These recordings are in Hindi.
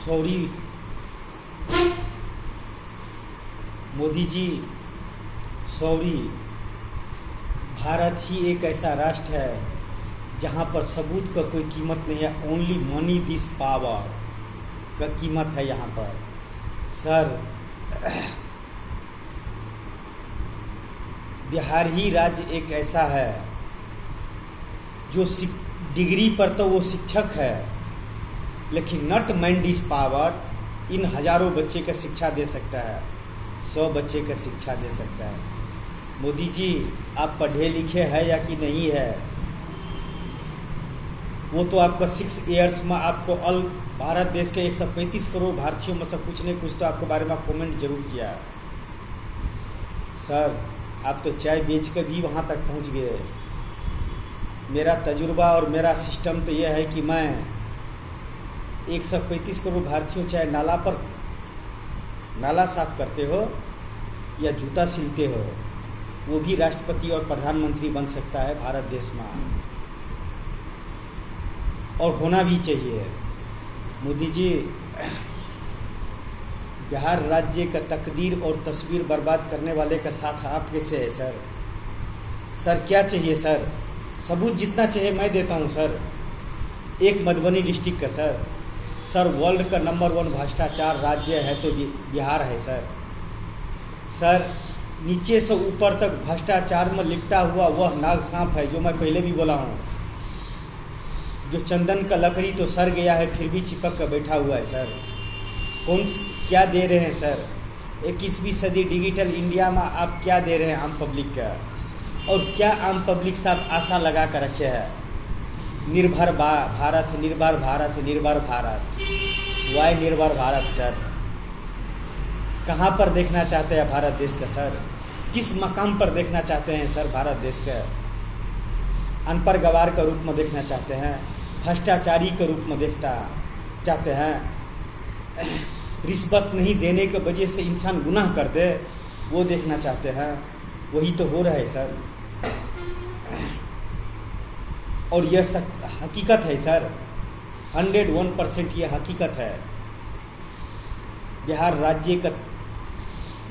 सॉरी मोदी जी, सॉरी। भारत ही एक ऐसा राष्ट्र है जहाँ पर सबूत का कोई कीमत नहीं है। ओनली मनी दिस पावर का कीमत है यहाँ पर। सर, बिहार ही राज्य एक ऐसा है जो डिग्री पर तो वो शिक्षक है, लेकिन not mind this power in हजारों बच्चे का शिक्षा दे सकता है, 100 बच्चे का शिक्षा दे सकता है। मोदी जी, आप पढ़े लिखे हैं या कि नहीं है, वो तो आपका 6 ईयर्स में आपको ऑल भारत देश के 135 करोड़ भारतीयों में से कुछ नहीं कुछ तो आपके बारे में कमेंट जरूर किया। सर, आप तो चाय बेच कर भी वहाँ तक पहुँच गए। मेरा तजुर्बा और मेरा सिस्टम तो यह है कि मैं 135 करोड़ भारतीयों, चाहे नाला साफ करते हो या जूता सिलते हो, वो भी राष्ट्रपति और प्रधानमंत्री बन सकता है भारत देश में, और होना भी चाहिए। मोदी जी, बिहार राज्य का तकदीर और तस्वीर बर्बाद करने वाले का साथ आप कैसे है सर? सर, क्या चाहिए सर? सबूत जितना चाहिए मैं देता हूँ सर। एक मधुबनी डिस्ट्रिक्ट का सर, वर्ल्ड का नंबर 1 भ्रष्टाचार राज्य है तो बिहार है सर। नीचे से ऊपर तक भ्रष्टाचार में लिपटा हुआ वह नाग सांप है, जो मैं पहले भी बोला हूँ। जो चंदन का लकड़ी तो सड़ गया है फिर भी चिपक कर बैठा हुआ है सर। कौन क्या दे रहे हैं सर? 21वीं सदी डिजिटल इंडिया में आप क्या दे रहे हैं आम पब्लिक का? और क्या आम पब्लिक साथ आशा लगा कर रखे हैं? निर्भर भारत, निर्भर भारत, निर्भर भारत। वाई निर्भर भारत सर? कहाँ पर देखना चाहते हैं भारत देश का सर? किस मकाम पर देखना चाहते हैं सर भारत देश का? अनपढ़ गवार का रूप में देखना चाहते हैं? भ्रष्टाचारी के रूप में देखना चाहते हैं? रिश्वत नहीं देने के वजह से इंसान गुनाह कर दे, वो देखना चाहते हैं? वही तो हो रहा है सर। और यह हकीकत है सर, 101% यह हकीकत है। बिहार राज्य का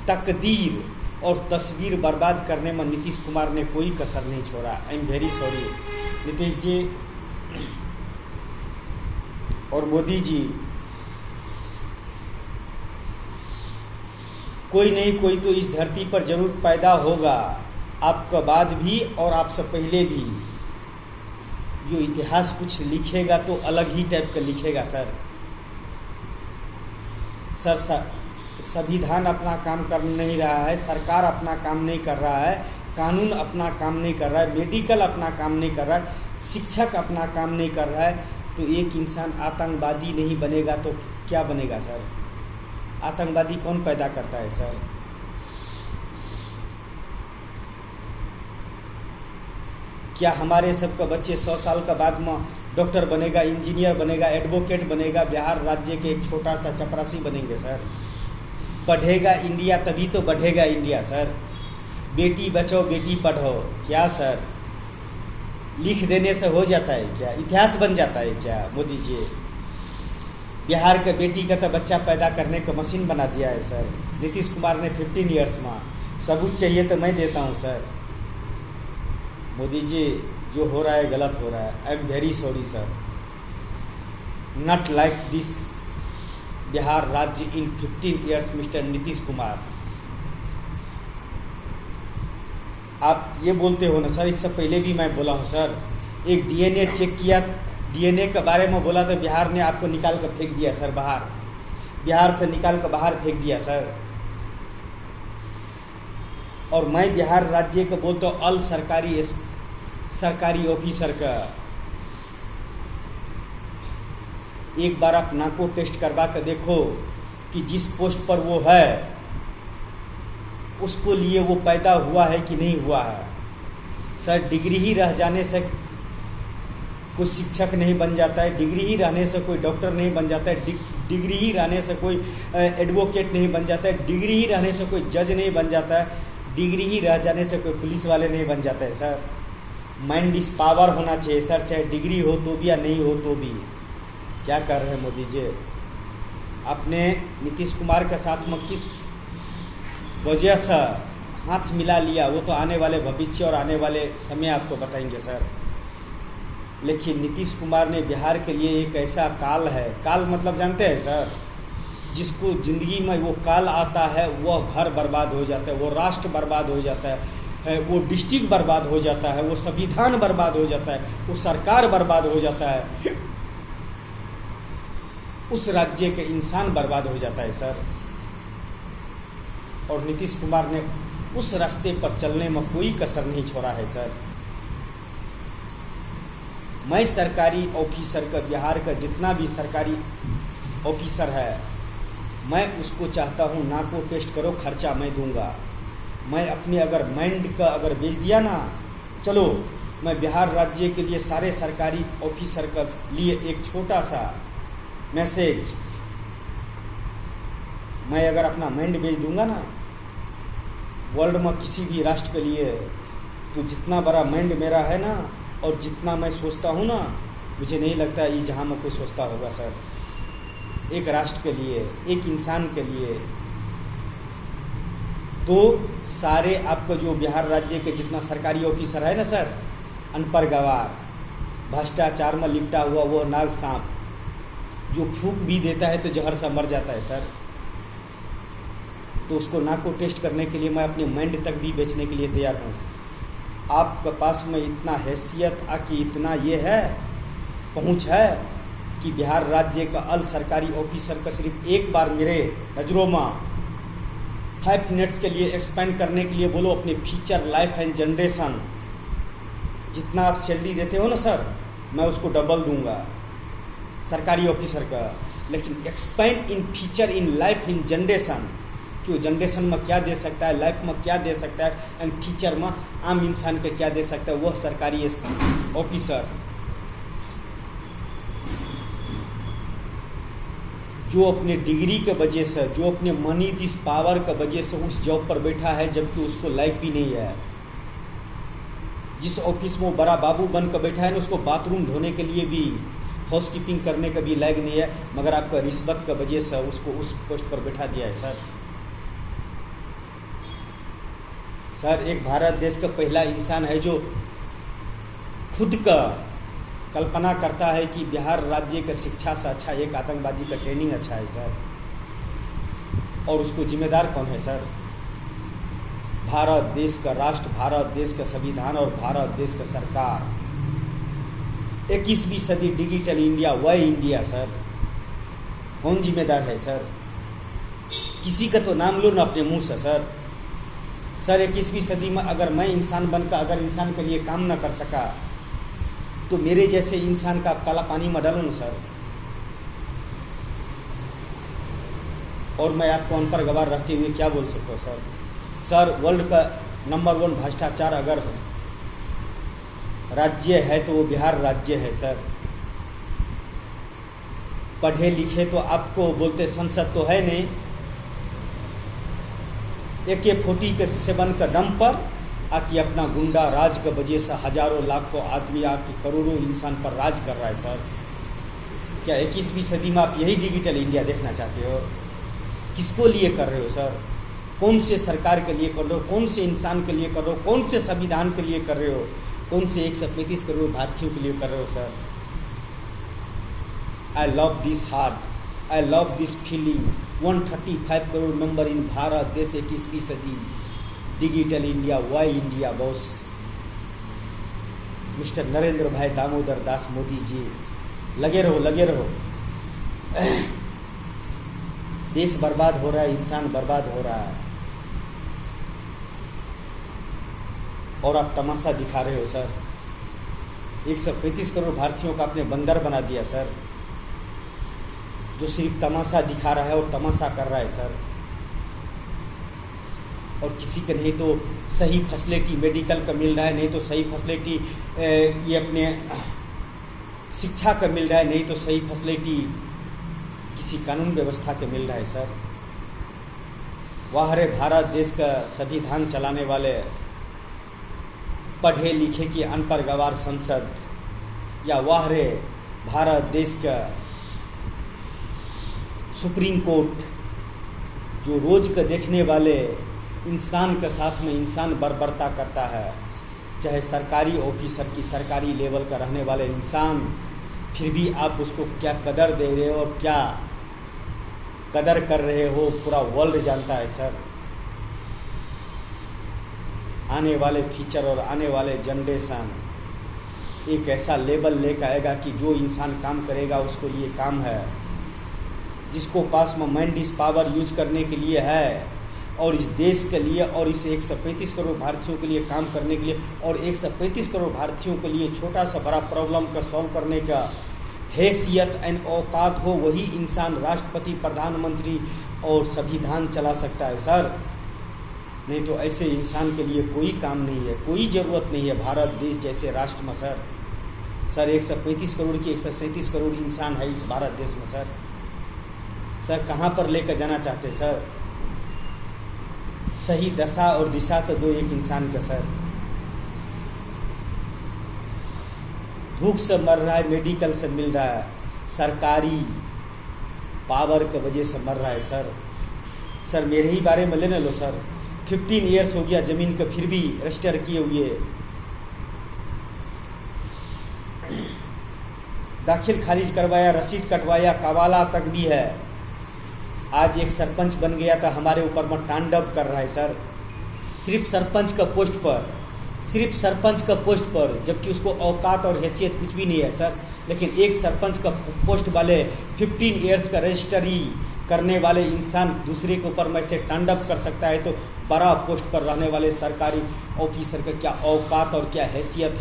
तकदीर और तस्वीर बर्बाद करने में नीतीश कुमार ने कोई कसर नहीं छोड़ा। I am very sorry Nitish ji और मोदी जी। कोई नहीं कोई तो इस धरती पर जरूर पैदा होगा, आपका बाद भी और आपसे पहले भी। जो इतिहास कुछ लिखेगा तो अलग ही टाइप का लिखेगा सर। संविधान अपना काम कर नहीं रहा है, सरकार अपना काम नहीं कर रहा है, कानून अपना काम नहीं कर रहा है, मेडिकल अपना काम नहीं कर रहा है, शिक्षक अपना काम नहीं कर रहा है, तो एक इंसान आतंकवादी नहीं बनेगा तो क्या बनेगा सर? आतंकवादी कौन पैदा करता है सर? क्या हमारे सबका बच्चे 100 साल का बाद में डॉक्टर बनेगा, इंजीनियर बनेगा, एडवोकेट बनेगा, बिहार राज्य के एक छोटा सा चपरासी बनेंगे सर? बढ़ेगा इंडिया तभी तो बढ़ेगा इंडिया सर। बेटी बचाओ बेटी पढ़ो, क्या सर लिख देने से हो जाता है क्या? इतिहास बन जाता है क्या मोदी जी? बिहार के बेटी का तो बच्चा पैदा करने का मशीन बना दिया है सर नीतीश कुमार ने 15 ईयर्स में। सबूत चाहिए तो मैं देता हूँ सर। मोदी जी, जो हो रहा है गलत हो रहा है। आई am very sorry sir. Not like this Bihar राज्य इन 15 ईयर्स मिस्टर नीतीश कुमार। आप ये बोलते हो ना सर, इससे पहले भी मैं बोला हूँ सर। एक डीएनए चेक किया, डीएनए के बारे में बोला तो बिहार ने आपको निकाल कर फेंक दिया सर बाहर। बिहार से निकाल कर बाहर फेंक दिया सर। और मैं बिहार राज्य का बोलता हूँ ऑल सरकारी ऑफिसर का, एक बार आप नाको टेस्ट करवा कर देखो कि जिस पोस्ट पर वो है उसको लिए वो पैदा हुआ है कि नहीं हुआ है सर। डिग्री ही रह जाने से कोई शिक्षक नहीं बन जाता है, डिग्री ही रहने से कोई डॉक्टर नहीं बन जाता है, डिग्री ही रहने से कोई एडवोकेट नहीं बन जाता है, डिग्री ही रहने से कोई जज नहीं बन जाता है, डिग्री ही रह जाने से कोई पुलिस वाले नहीं बन जाता है सर। माइंड इस पावर होना चाहिए सर, चाहे डिग्री हो तो भी या नहीं हो तो भी। क्या कर रहे हैं मोदी जी? आपने नीतीश कुमार के साथ में किस वजह से हाथ मिला लिया वो तो आने वाले भविष्य और आने वाले समय आपको बताएंगे सर। लेकिन नीतीश कुमार ने बिहार के लिए एक ऐसा काल है, काल मतलब जानते हैं सर, जिसको ज़िंदगी में वो काल आता है वह घर बर्बाद हो जाता है, वो राष्ट्र बर्बाद हो जाता है, वो डिस्ट्रिक्ट बर्बाद हो जाता है, वो संविधान बर्बाद हो जाता है, वो सरकार बर्बाद हो जाता है, उस राज्य के इंसान बर्बाद हो जाता है सर। और नीतीश कुमार ने उस रास्ते पर चलने में कोई कसर नहीं छोड़ा है सर। मैं सरकारी ऑफिसर का, बिहार का जितना भी सरकारी ऑफिसर है, मैं उसको चाहता हूँ ना को टेस्ट करो, खर्चा मैं दूंगा। मैं अपने अगर माइंड का अगर बेच दिया ना, चलो मैं बिहार राज्य के लिए सारे सरकारी ऑफिसर का लिए एक छोटा सा मैसेज, मैं अगर अपना माइंड बेच दूंगा ना वर्ल्ड में किसी भी राष्ट्र के लिए, तो जितना बड़ा माइंड मेरा है ना और जितना मैं सोचता हूँ ना, मुझे नहीं लगता ये जहाँ में कोई सोचता होगा सर। एक राष्ट्र के लिए, एक इंसान के लिए, तो सारे आपका जो बिहार राज्य के जितना सरकारी ऑफिसर है ना सर, अनपढ़ गवार, भ्रष्टाचार में लिपटा हुआ वो नाग सांप जो फूंक भी देता है तो जहर सा मर जाता है सर, तो उसको नाक को टेस्ट करने के लिए मैं अपने माइंड तक भी बेचने के लिए तैयार हूँ। आपके पास में इतना हैसियत आकि इतना ये है, पहुँच है कि बिहार राज्य का अल सरकारी ऑफिसर का सिर्फ एक बार मेरे नज़रों में 5 मिनट्स के लिए एक्सपेंड करने के लिए बोलो अपने फ्यूचर लाइफ एंड जनरेशन, जितना आप सैलरी देते हो ना सर, मैं उसको डबल दूंगा सरकारी ऑफिसर का। लेकिन expand in future, in life, in generation, कि वो जनरेशन में क्या दे सकता है, लाइफ में क्या दे सकता है, एंड फ्यूचर में आम इंसान के क्या दे सकता है, वह सरकारी ऑफिसर जो अपने डिग्री के वजह से, जो अपने मनी दिस पावर के वजह से उस जॉब पर बैठा है, जबकि उसको लाइफ भी नहीं है। जिस ऑफिस में वो बड़ा बाबू बन कर बैठा है ना, उसको बाथरूम धोने के लिए भी, हाउस कीपिंग करने का भी लायक नहीं है, मगर आपका रिश्वत का वजह से उसको उस पोस्ट पर बैठा दिया है सर। सर एक भारत देश का पहला इंसान है जो खुद का कल्पना करता है कि बिहार राज्य का शिक्षा से अच्छा एक आतंकवादी का ट्रेनिंग अच्छा है सर, और उसको जिम्मेदार कौन है सर? भारत देश का राष्ट्र, भारत देश का संविधान और भारत देश का सरकार। 21वीं सदी डिजिटल इंडिया, वह इंडिया सर, कौन जिम्मेदार है सर? किसी का तो नाम लो ना अपने मुंह से सर। सर 21वीं सदी में अगर मैं इंसान बनकर अगर इंसान के लिए काम ना कर सका, तो मेरे जैसे इंसान का काला पानी में डालो ना सर। और मैं आपको अनपढ़ गवार रखते हुए क्या बोल सकता हूँ सर? सर वर्ल्ड का नंबर 1 भ्रष्टाचार अगर राज्य है तो वो बिहार राज्य है सर। पढ़े लिखे तो आपको बोलते संसद तो है नहीं, AK-47 का दम पर आके अपना गुंडा राज का वजह से हजारों लाखों आदमी आके करोड़ों इंसान पर राज कर रहा है सर। क्या 21वीं सदी में आप यही डिजिटल इंडिया देखना चाहते हो? किसको लिए कर रहे हो सर? कौन से सरकार के लिए कर रहे हो? कौन से इंसान के लिए कर रहे हो? कौन से संविधान के लिए कर रहे हो? कौन से 135 करोड़ भारतीयों के लिए कर रहे हो sir? I love this heart, I love this feeling. 135 crore number in Bharat देश, 21वीं सदी digital India, why India boss mister Narendra भाई दामोदर दास मोदी जी, लगे रहो, लगे रहो। देश बर्बाद हो रहा है, इंसान बर्बाद हो रहा है, और आप तमाशा दिखा रहे हो सर। 135 करोड़ भारतीयों का आपने बंदर बना दिया सर, जो सिर्फ तमाशा दिखा रहा है और तमाशा कर रहा है सर। और किसी का नहीं तो सही फैसिलिटी मेडिकल का मिल रहा है, नहीं तो सही फैसिलिटी ये अपने शिक्षा का मिल रहा है, नहीं तो सही फैसिलिटी किसी कानून व्यवस्था के मिल रहा है सर। वाह रे भारत देश का संविधान चलाने वाले पढ़े लिखे की अनपढ़ गवार संसद, या वाह रे भारत देश का सुप्रीम कोर्ट जो रोज का देखने वाले इंसान के साथ में इंसान बर्बरता करता है, चाहे सरकारी ऑफिसर की सरकारी लेवल का रहने वाले इंसान, फिर भी आप उसको क्या कदर दे रहे हो और क्या कदर कर रहे हो पूरा वर्ल्ड जानता है सर। आने वाले फ्यूचर और आने वाले जनरेशन एक ऐसा लेवल लेकर आएगा कि जो इंसान काम करेगा उसको लिए काम है, जिसको पास में माइंड इस पावर यूज करने के लिए है और इस देश के लिए और इस 135 करोड़ भारतीयों के लिए काम करने के लिए और 135 करोड़ भारतीयों के लिए छोटा सा बड़ा प्रॉब्लम का सॉल्व करने का हैसियत एंड औकात हो, वही इंसान राष्ट्रपति, प्रधानमंत्री और संविधान चला सकता है सर। नहीं तो ऐसे इंसान के लिए कोई काम नहीं है, कोई ज़रूरत नहीं है भारत देश जैसे राष्ट्र में सर। 135 करोड़ की 137 करोड़ इंसान है इस भारत देश में सर कहाँ पर लेकर जाना चाहते सर? सही दशा और दिशा तो दो एक इंसान का सर। भूख से मर रहा है, मेडिकल से मिल रहा है, सरकारी पावर की वजह से मर रहा है सर। मेरे ही बारे में लेने लो सर, 15 ईयर्स हो गया ज़मीन का, फिर भी रजिस्टर किए हुए, दाखिल खारिज करवाया, रसीद कटवाया, कवाला तक भी है। आज एक सरपंच बन गया था, हमारे ऊपर में तांडव कर रहा है सर, सिर्फ सरपंच का पोस्ट पर, जबकि उसको औकात और हैसियत कुछ भी नहीं है सर। लेकिन एक सरपंच का पोस्ट वाले 15 ईयर्स का रजिस्ट्री करने वाले इंसान दूसरे के ऊपर में से तांडव कर सकता है, तो बड़ा पोस्ट पर रहने वाले सरकारी ऑफिसर का क्या औकात और क्या हैसियत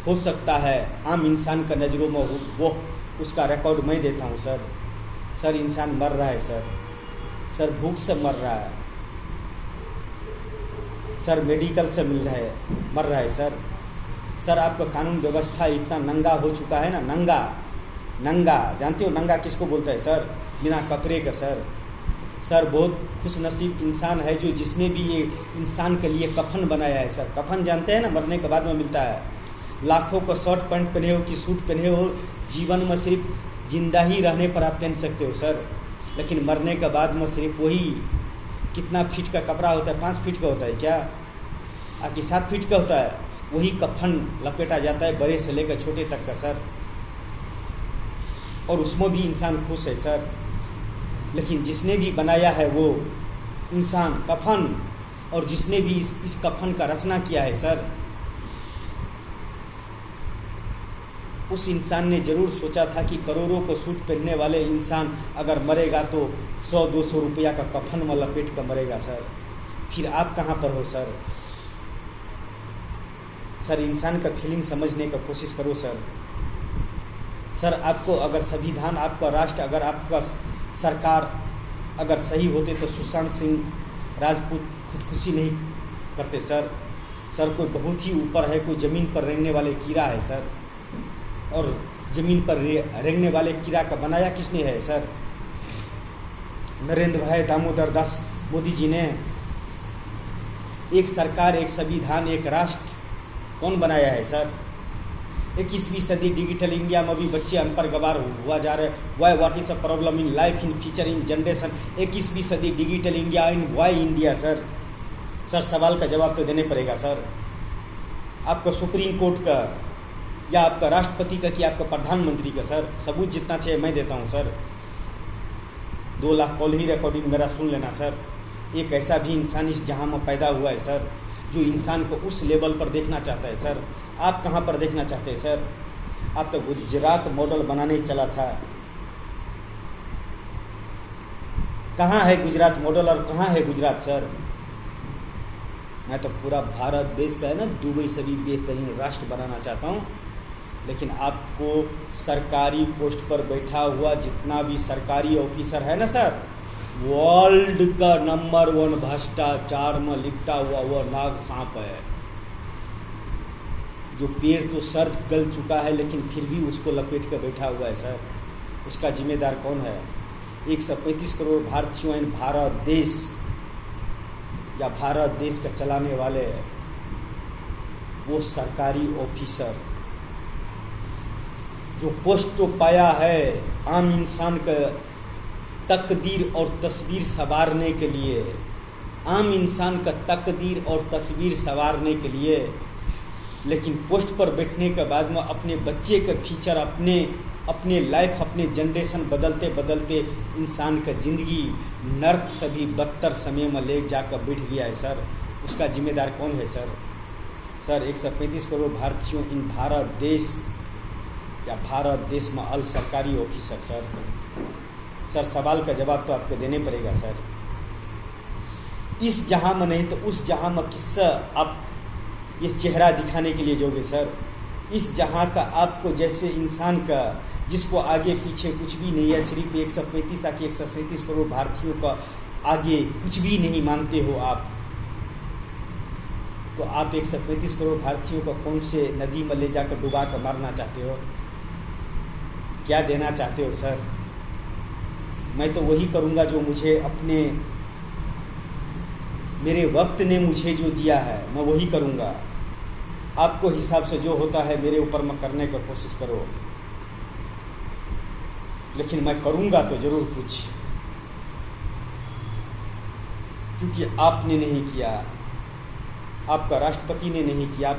हो सकता है आम इंसान का नज़रों में, वो उसका रिकॉर्ड मैं देता हूँ सर। इंसान मर रहा है सर भूख से मर रहा है सर, मेडिकल से मर रहा है सर। आपका कानून व्यवस्था इतना नंगा हो चुका है ना, नंगा जानते हो नंगा किसको बोलता है सर? बिना कपड़े का सर बहुत खुशनसीब इंसान है जो जिसने भी ये इंसान के लिए कफन बनाया है सर। कफन जानते हैं ना, मरने के बाद में मिलता है। लाखों का शर्ट पैंट पहने हो कि सूट पहने हो, जीवन में सिर्फ जिंदा ही रहने पर आप पहन सकते हो सर, लेकिन मरने के बाद में सिर्फ वही कितना फीट का कपड़ा होता है, 5 फीट का होता है क्या, आपकी 7 फीट का होता है, वही कफन लपेटा जाता है बड़े से लेकर छोटे तक का सर। और उसमें भी इंसान खुश है सर, लेकिन जिसने भी बनाया है वो इंसान कफन, और जिसने भी इस कफन का रचना किया है सर, उस इंसान ने जरूर सोचा था कि करोड़ों को सूट पहनने वाले इंसान अगर मरेगा तो 100-200 रुपया का कफन में लपेट कर मरेगा सर। फिर आप कहाँ पर हो सर? इंसान का फीलिंग समझने का कोशिश करो सर। आपको अगर संविधान, आपका राष्ट्र, अगर आपका सरकार अगर सही होते तो सुशांत सिंह राजपूत खुदकुशी नहीं करते सर। कोई बहुत ही ऊपर है, कोई ज़मीन पर रेंगने वाले कीड़ा है सर, और ज़मीन पर रेंगने वाले कीड़ा का बनाया किसने है सर? नरेंद्र भाई दामोदर दास मोदी जी ने। एक सरकार, एक संविधान, एक राष्ट्र कौन बनाया है सर? 21वीं सदी डिजिटल इंडिया में भी बच्चे अनपढ़ गवार हुआ जा रहे हैं। Why what is a problem in life, in future, in generation? 21वीं सदी digital India in why India sir? सवाल का जवाब तो देने पड़ेगा सर। आपका सुप्रीम कोर्ट का या आपका राष्ट्रपति का कि आपका प्रधानमंत्री का सर? सबूत जितना चाहिए मैं देता हूँ सर। 2 लाख कॉल ही रिकॉर्डिंग मेरा सुन लेना सर। एक ऐसा भी इंसान इस जहां में पैदा हुआ है सर, जो इंसान को उस लेवल पर देखना चाहता है सर। आप कहाँ पर देखना चाहते हैं सर? आप तो गुजरात मॉडल बनाने चला था। कहाँ है गुजरात मॉडल और कहाँ है गुजरात सर? मैं तो पूरा भारत देश का है ना, दुबई से भी बेहतरीन राष्ट्र बनाना चाहता हूँ। लेकिन आपको सरकारी पोस्ट पर बैठा हुआ जितना भी सरकारी ऑफिसर है ना सर, वर्ल्ड का नंबर 1 भ्रष्टाचार में लिपटा हुआ वो नाग सांप है, जो पैर तो सर गल चुका है लेकिन फिर भी उसको लपेट कर बैठा हुआ है सर। उसका जिम्मेदार कौन है? 135 करोड़ भारतीयों इन भारत देश या भारत देश का चलाने वाले वो सरकारी ऑफिसर जो पोस्ट तो पाया है आम इंसान का तकदीर और तस्वीर संवारने के लिए, आम इंसान का तकदीर और तस्वीर संवारने के लिए। लेकिन पोस्ट पर बैठने के बाद में अपने बच्चे का फ्यूचर, अपने लाइफ, अपने जनरेशन बदलते बदलते इंसान का ज़िंदगी नर्क से भी बदतर समय में ले जाकर बैठ गया है सर। उसका जिम्मेदार कौन है सर? सर 135 करोड़ भारतीयों इन भारत देश या भारत देश में अल सरकारी ऑफिसर सर सवाल का जवाब तो आपको देने पड़ेगा सर। इस जहां में नहीं तो उस जहां में किस्सा आप ये चेहरा दिखाने के लिए जाओगे सर। इस जहां का आपको जैसे इंसान का जिसको आगे पीछे कुछ भी नहीं है, सिर्फ 135 आके 137 करोड़ भारतीयों का आगे कुछ भी नहीं मानते हो आप, तो आप 135 करोड़ भारतीयों को कौन से नदी में ले जाकर डुबा कर मारना चाहते हो? क्या देना चाहते हो सर? मैं तो वही करूँगा जो मुझे मेरे वक्त ने मुझे जो दिया है मैं वही करूँगा। आपको हिसाब से जो होता है मेरे ऊपर में करने का कोशिश करो, लेकिन मैं करूँगा तो ज़रूर कुछ, क्योंकि आपने नहीं किया, आपका राष्ट्रपति ने नहीं किया,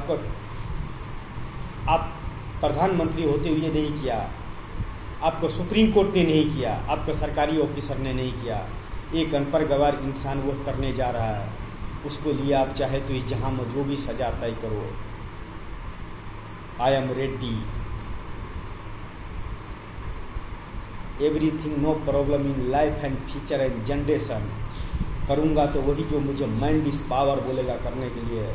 आप प्रधानमंत्री होते हुए नहीं किया, आपको सुप्रीम कोर्ट ने नहीं किया, आपका सरकारी ऑफिसर ने नहीं किया। एक अनपढ़ गवार इंसान वो करने जा रहा है, उसको लिए आप चाहे तो इस जहां में जो भी सजा तय करो। I am ready, everything, no problem in life and future and generation. करूँगा तो वही जो मुझे माइंड इस पावर बोलेगा करने के लिए।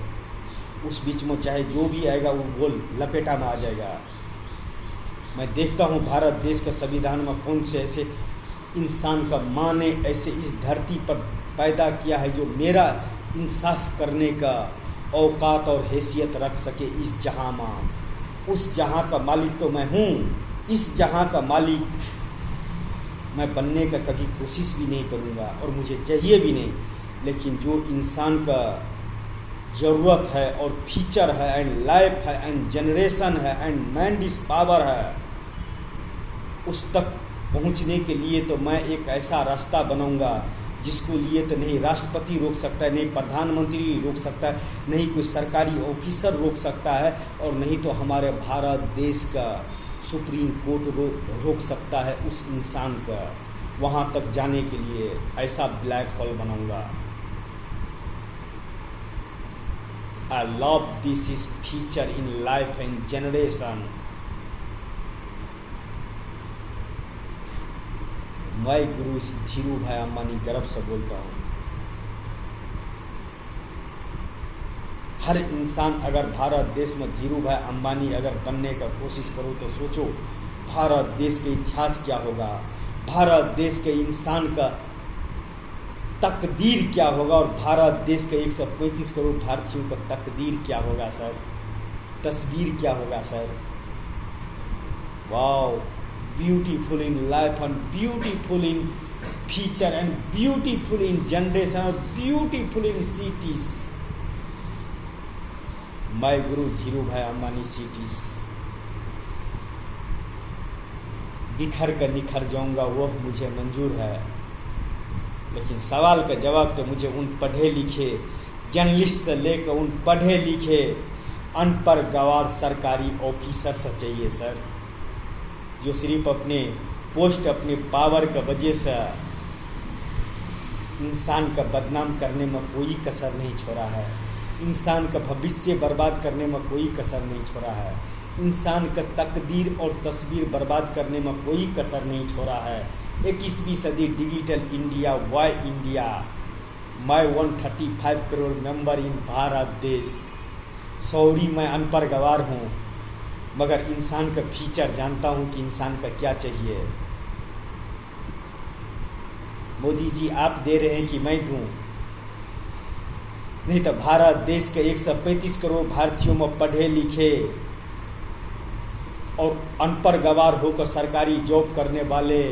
उस बीच में चाहे जो भी आएगा वो बोल लपेटा में आ जाएगा। मैं देखता हूँ भारत देश के संविधान में कौन से ऐसे इंसान का माँ ने ऐसे इस धरती पर पैदा किया है जो मेरा इंसाफ करने का औकात और हैसियत रख सके इस जहां में। उस जहां का मालिक तो मैं हूँ, इस जहां का मालिक मैं बनने का कभी कोशिश भी नहीं करूँगा और मुझे चाहिए भी नहीं। लेकिन जो इंसान का ज़रूरत है और फ्यूचर है एंड लाइफ है एंड जनरेशन है एंड माइंड इस पावर है, उस तक पहुंचने के लिए तो मैं एक ऐसा रास्ता बनाऊंगा जिसको लिए तो नहीं राष्ट्रपति रोक सकता है, नहीं प्रधानमंत्री रोक सकता है, नहीं कोई सरकारी ऑफिसर रोक सकता है, और नहीं तो हमारे भारत देश का सुप्रीम कोर्ट रोक सकता है उस इंसान का वहाँ तक जाने के लिए। ऐसा ब्लैक होल बनाऊंगा। I love this is feature in life and generation। मैं गुरु धीरू भाई अंबानी गर्व से बोलता हूँ। हर इंसान अगर भारत देश में धीरू भाई अंबानी अगर बनने का कोशिश करो तो सोचो भारत देश के इतिहास क्या होगा, भारत देश के इंसान का तकदीर क्या होगा, और भारत देश के 135 करोड़ भारतीयों का तकदीर क्या होगा सर, तस्वीर क्या होगा sir. Wow, beautiful in life and beautiful in future and beautiful in generation और ब्यूटीफुल इन सिटीज। मैं गुरु धीरू भाई अंबानी सिटीज बिखर कर निखर जाऊंगा, वह मुझे मंजूर है। लेकिन सवाल का जवाब तो मुझे उन पढ़े लिखे जर्नलिस्ट से लेकर उन पढ़े लिखे अनपढ़ गवार सरकारी ऑफिसर से चाहिए सर, जो सिर्फ अपने पोस्ट अपने पावर का वजह से इंसान का बदनाम करने में कोई कसर नहीं छोड़ा है, इंसान का भविष्य बर्बाद करने में कोई कसर नहीं छोड़ा है, इंसान का तकदीर और तस्वीर बर्बाद करने में कोई कसर नहीं छोड़ा है। 21वीं सदी डिजिटल इंडिया, वाई इंडिया, मैं 135 करोड़ मेंबर इन भारत देश। सॉरी मैं अनपढ़ गवार हूँ, मगर इंसान का फीचर जानता हूँ कि इंसान का क्या चाहिए। मोदी जी आप दे रहे हैं कि मैं दूँ? नहीं तो भारत देश के 135 करोड़ भारतीयों में पढ़े लिखे और अनपढ़ गवार होकर सरकारी जॉब करने वाले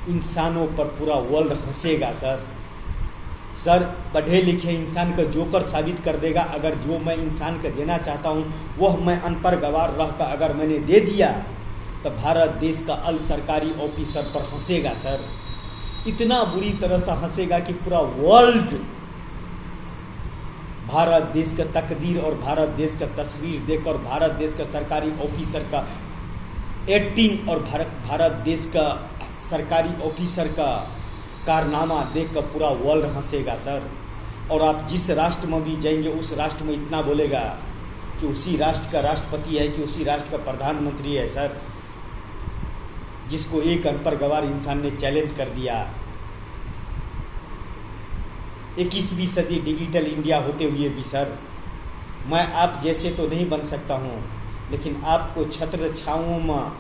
इंसानों पर पूरा वर्ल्ड हंसेगा सर। सर पढ़े लिखे इंसान का जोकर साबित कर देगा अगर जो मैं इंसान का देना चाहता हूँ वह मैं अनपढ़ गवार रह कर अगर मैंने दे दिया तो भारत देश का अल सरकारी ऑफिसर पर हंसेगा सर, इतना बुरी तरह से हंसेगा कि पूरा वर्ल्ड भारत देश का तकदीर और भारत देश का तस्वीर देखकर भारत देश का सरकारी ऑफिसर का एक्टिंग और भारत देश का सरकारी ऑफिसर का कारनामा देखकर पूरा वर्ल्ड हंसेगा सर। और आप जिस राष्ट्र में भी जाएंगे उस राष्ट्र में इतना बोलेगा कि उसी राष्ट्र का राष्ट्रपति है कि उसी राष्ट्र का प्रधानमंत्री है सर, जिसको एक अनपढ़ गवार इंसान ने चैलेंज कर दिया। 21वीं सदी डिजिटल इंडिया होते हुए भी सर, मैं आप जैसे तो नहीं बन सकता हूँ, लेकिन आपको छत्र छाँवों में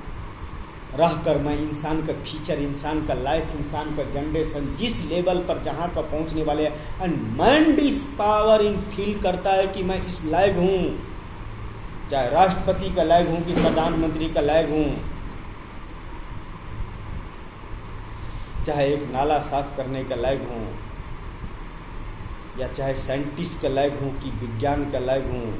रहकर मैं इंसान का फीचर, इंसान का लाइफ, इंसान का जनरेशन जिस लेवल पर जहाँ का पहुँचने वाले हैं, and mind is power in feel करता है कि मैं इस लायक हूँ, चाहे राष्ट्रपति का लायक हूँ कि प्रधानमंत्री का लायक हूँ, चाहे एक नाला साफ करने का लायक हूँ, या चाहे साइंटिस्ट का लायक हूँ कि विज्ञान का लायक हूँ,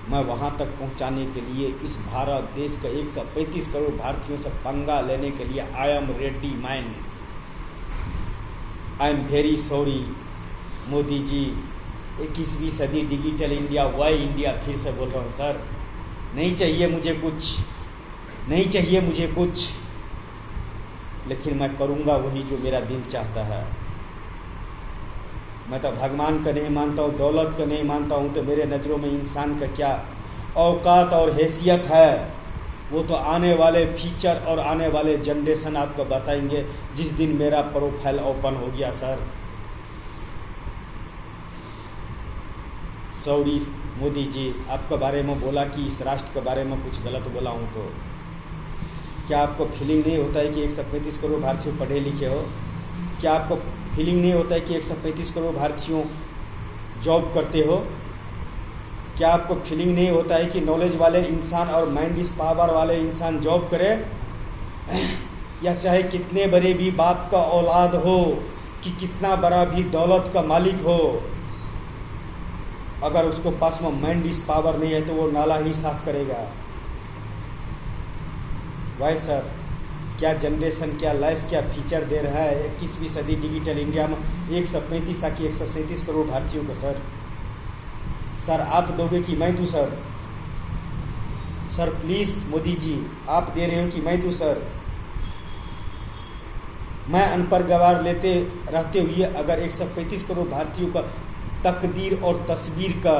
मैं वहाँ तक पहुँचाने के लिए इस भारत देश का 135 करोड़ भारतीयों से पंगा लेने के लिए I am ready man. I am very sorry Modi ji, 21वीं सदी डिजिटल इंडिया, वाई इंडिया फिर से बोल रहा हूँ सर। नहीं चाहिए मुझे कुछ, नहीं चाहिए मुझे कुछ, लेकिन मैं करूँगा वही जो मेरा दिल चाहता है। मैं तो भगवान का नहीं मानता हूँ, दौलत का नहीं मानता हूँ, तो मेरे नज़रों में इंसान का क्या औकात और हैसियत है वो तो आने वाले फ्यूचर और आने वाले जनरेशन आपको बताएंगे, जिस दिन मेरा प्रोफाइल ओपन हो गया सर। सॉरी मोदी जी, आपके बारे में बोला कि इस राष्ट्र के बारे में कुछ गलत बोला हूँ तो क्या आपको फीलिंग नहीं होता है कि 135 करोड़ भारतीय पढ़े लिखे हो? क्या आपको फीलिंग नहीं होता है कि 135 करोड़ भारतीयों जॉब करते हो? क्या आपको फीलिंग नहीं होता है कि नॉलेज वाले इंसान और माइंड इज पावर वाले इंसान जॉब करे? या चाहे कितने बड़े भी बाप का औलाद हो, कि कितना बड़ा भी दौलत का मालिक हो, अगर उसको पास में माइंड इज पावर नहीं है तो वो नाला ही साफ करेगा। वाई सर, क्या जनरेशन, क्या लाइफ, क्या फीचर दे रहा है 21वीं सदी डिजिटल इंडिया में 135 आकि 137 करोड़ भारतीयों को सर। सर आप दोगे कि मैं दूँ sir? Sir please Modi ji, आप दे रहे हो कि मैं दूँ सर? मैं अनपढ़ गवार लेते रहते हुए अगर 135 करोड़ भारतीयों का तकदीर और तस्वीर का